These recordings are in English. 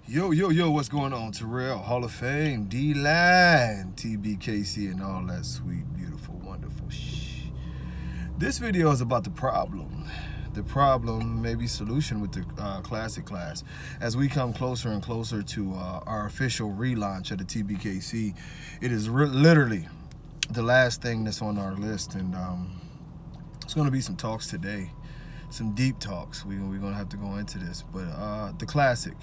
Yo, what's going on? Terrell, Hall of Fame, D-Line, TVKC, and all that sweet, beautiful, wonderful shh. This video is about the problem. The problem, maybe solution with the Classic class. As we come closer and closer to our official relaunch of the TVKC, it is literally the last thing that's on our list, and it's going to be some talks today, some deep talks. We're going to have to go into this, but the Classic.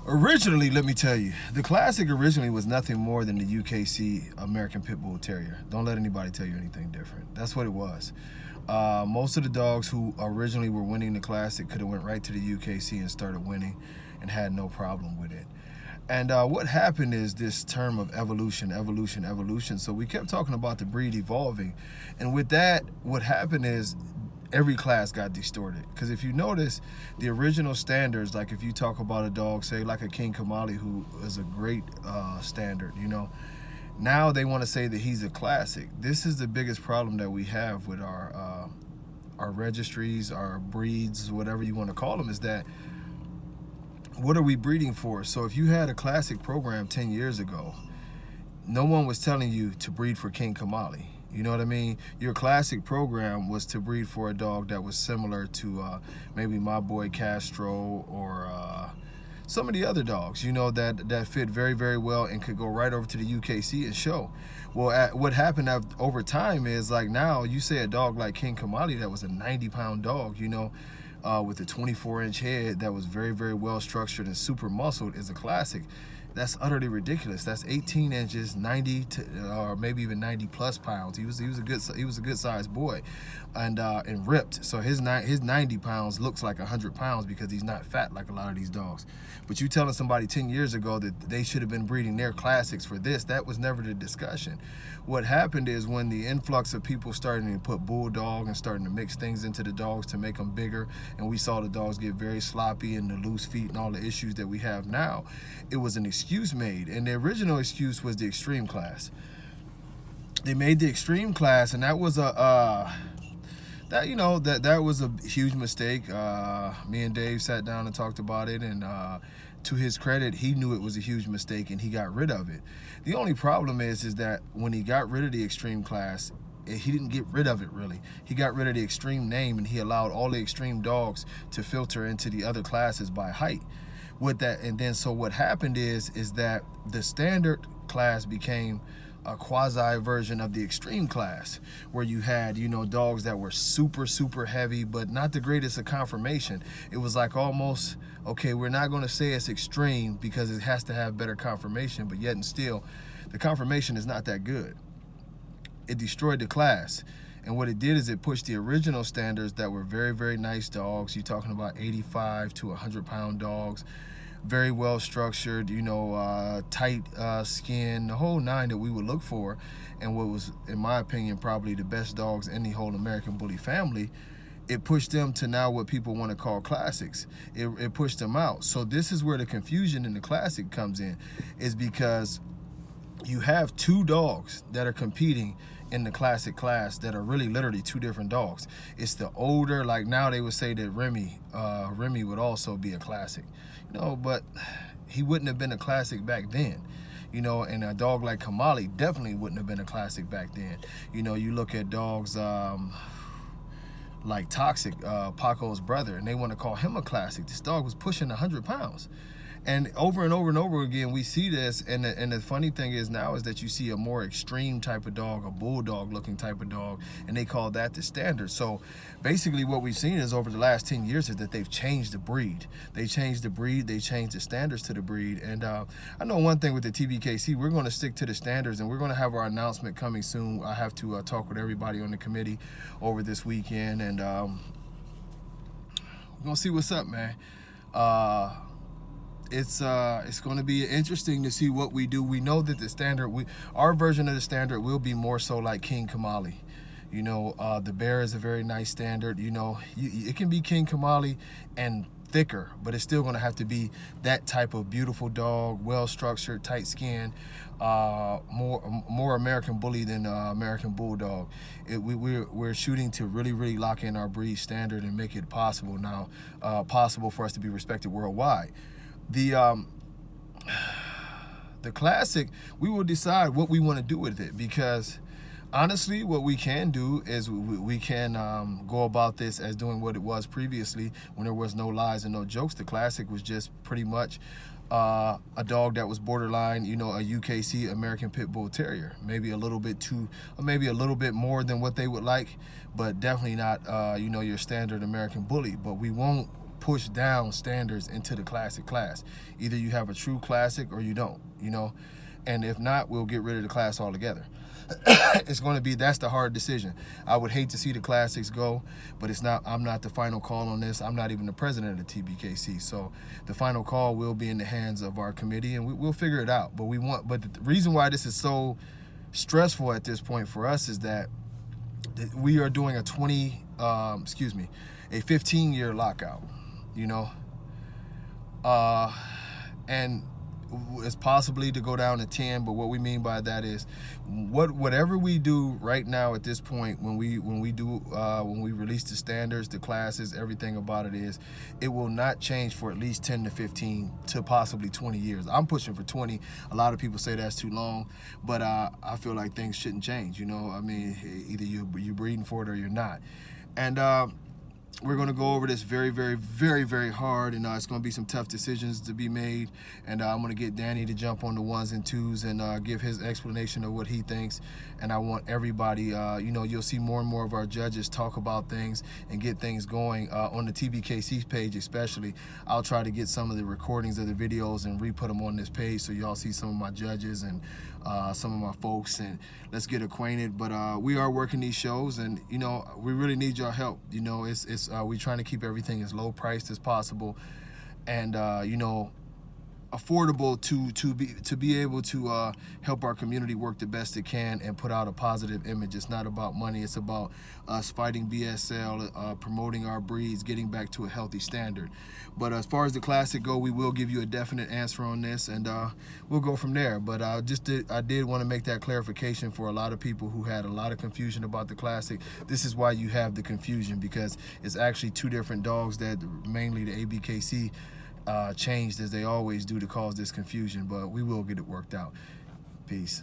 Originally, let me tell you, the Classic originally was nothing more than the UKC American Pit Bull Terrier. Don't let anybody tell you anything different. That's what it was. Most of the dogs who originally were winning the Classic could have went right to the UKC and started winning and had no problem with it. And what happened is this term of evolution. So we kept talking about the breed evolving. And with that, what happened is every class got distorted. Because if you notice, the original standards, like if you talk about a dog, say like a King Kamali, who is a great standard, now they want to say that he's a Classic. This is the biggest problem that we have with our registries, our breeds, whatever you want to call them, is that what are we breeding for? So if you had a Classic program 10 years ago, no one was telling you to breed for King Kamali. You know what I mean? Your Classic program was to breed for a dog that was similar to maybe my boy Castro or some of the other dogs, that fit very, very well and could go right over to the UKC and show. Well, what happened over time is, like, now you say a dog like King Kamali that was a 90-pound dog, with a 24-inch head that was very, very well structured and super muscled is a Classic. That's utterly ridiculous. That's 18 inches, 90 to, or maybe even 90 plus pounds. He was a good sized boy, and ripped. So his 90 pounds looks like 100 pounds because he's not fat like a lot of these dogs. But you telling somebody 10 years ago that they should have been breeding their Classics for this, that was never the discussion. What happened is when the influx of people starting to put bulldog and starting to mix things into the dogs to make them bigger, and we saw the dogs get very sloppy and the loose feet and all the issues that we have now, it was an excuse made. And the original excuse was the extreme class. They made the extreme class, and that was that was a huge mistake. Me and Dave sat down and talked about it, and to his credit, he knew it was a huge mistake and he got rid of it. The only problem is that when he got rid of the extreme class, he didn't get rid of it really. He got rid of the extreme name, and he allowed all the extreme dogs to filter into the other classes by height. With that, and then so what happened is that the standard class became a quasi version of the extreme class, where you had dogs that were super heavy but not the greatest of conformation. It was like almost, okay, we're not going to say it's extreme because it has to have better conformation, but yet and still the conformation is not that good. It destroyed the class. And what it did is it pushed the original standards that were very, very nice dogs. You're talking about 85 to 100-pound dogs, very well structured, tight skin, the whole nine that we would look for. And what was, in my opinion, probably the best dogs in the whole American Bully family, it pushed them to now what people want to call Classics. It pushed them out. So this is where the confusion in the Classic comes in, is because you have two dogs that are competing in the Classic class that are really literally two different dogs. It's the older, like now they would say that Remy would also be a Classic, but he wouldn't have been a Classic back then. And a dog like Kamali definitely wouldn't have been a Classic back then. You look at dogs like Toxic, Paco's brother, and they want to call him a Classic. This dog was pushing 100 pounds. And over again, we see this, and the funny thing is now is that you see a more extreme type of dog, a bulldog looking type of dog, and they call that the standard. So basically what we've seen is over the last 10 years is that they've changed the breed. They changed the breed, they changed the standards to the breed. And I know one thing with the TVKC, we're going to stick to the standards, and we're going to have our announcement coming soon. I have to talk with everybody on the committee over this weekend, and we're going to see what's up, man. It's going to be interesting to see what we do. We know that the standard, our version of the standard will be more so like King Kamali. The bear is a very nice standard. It can be King Kamali and thicker, but it's still going to have to be that type of beautiful dog, well-structured, tight-skinned, more American Bully than American Bulldog. We're shooting to really lock in our breed standard and make it possible now, possible for us to be respected worldwide. The Classic, we will decide what we want to do with it, because honestly, what we can do is we can go about this as doing what it was previously, when there was no lies and no jokes. The Classic was just pretty much a dog that was borderline, you know, a UKC American Pit Bull Terrier. Maybe a little bit too, or maybe a little bit more than what they would like, but definitely not, you know, your standard American Bully. But we won't push down standards into the Classic class. Either you have a true Classic or you don't, you know. And if not, we'll get rid of the class altogether. It's going to be, that's the hard decision. I would hate to see the Classics go, but it's not, I'm not the final call on this. I'm not even the president of the TVKC. So the final call will be in the hands of our committee, and we'll figure it out. But the reason why this is so stressful at this point for us is that we are doing a 15-year lockout, you know, and it's possibly to go down to 10, but what we mean by that is whatever we do right now at this point, when we release the standards, the classes, everything about it, is it will not change for at least 10 to 15 to possibly 20 years. I'm pushing for 20. A lot of people say that's too long, but I feel like things shouldn't change, you know. I mean, either you're breeding for it or you're not. And we're going to go over this very hard, and it's going to be some tough decisions to be made. And I'm going to get Danny to jump on the ones and twos and give his explanation of what he thinks. And I want everybody, you know, you'll see more and more of our judges talk about things and get things going on the TVKC page especially. I'll try to get some of the recordings of the videos and re-put them on this page, so y'all see some of my judges and some of my folks, and let's get acquainted. But we are working these shows, and you know, we really need your help. You know, we're trying to keep everything as low priced as possible, and you know, affordable to be able to help our community work the best it can and put out a positive image. It's not about money. It's about us fighting BSL, promoting our breeds, getting back to a healthy standard. But as far as the Classic go, we will give you a definite answer on this, and we'll go from there. But I did want to make that clarification for a lot of people who had a lot of confusion about the Classic. This is why you have the confusion, because it's actually two different dogs that mainly the ABKC changed, as they always do, to cause this confusion. But we will get it worked out. Peace.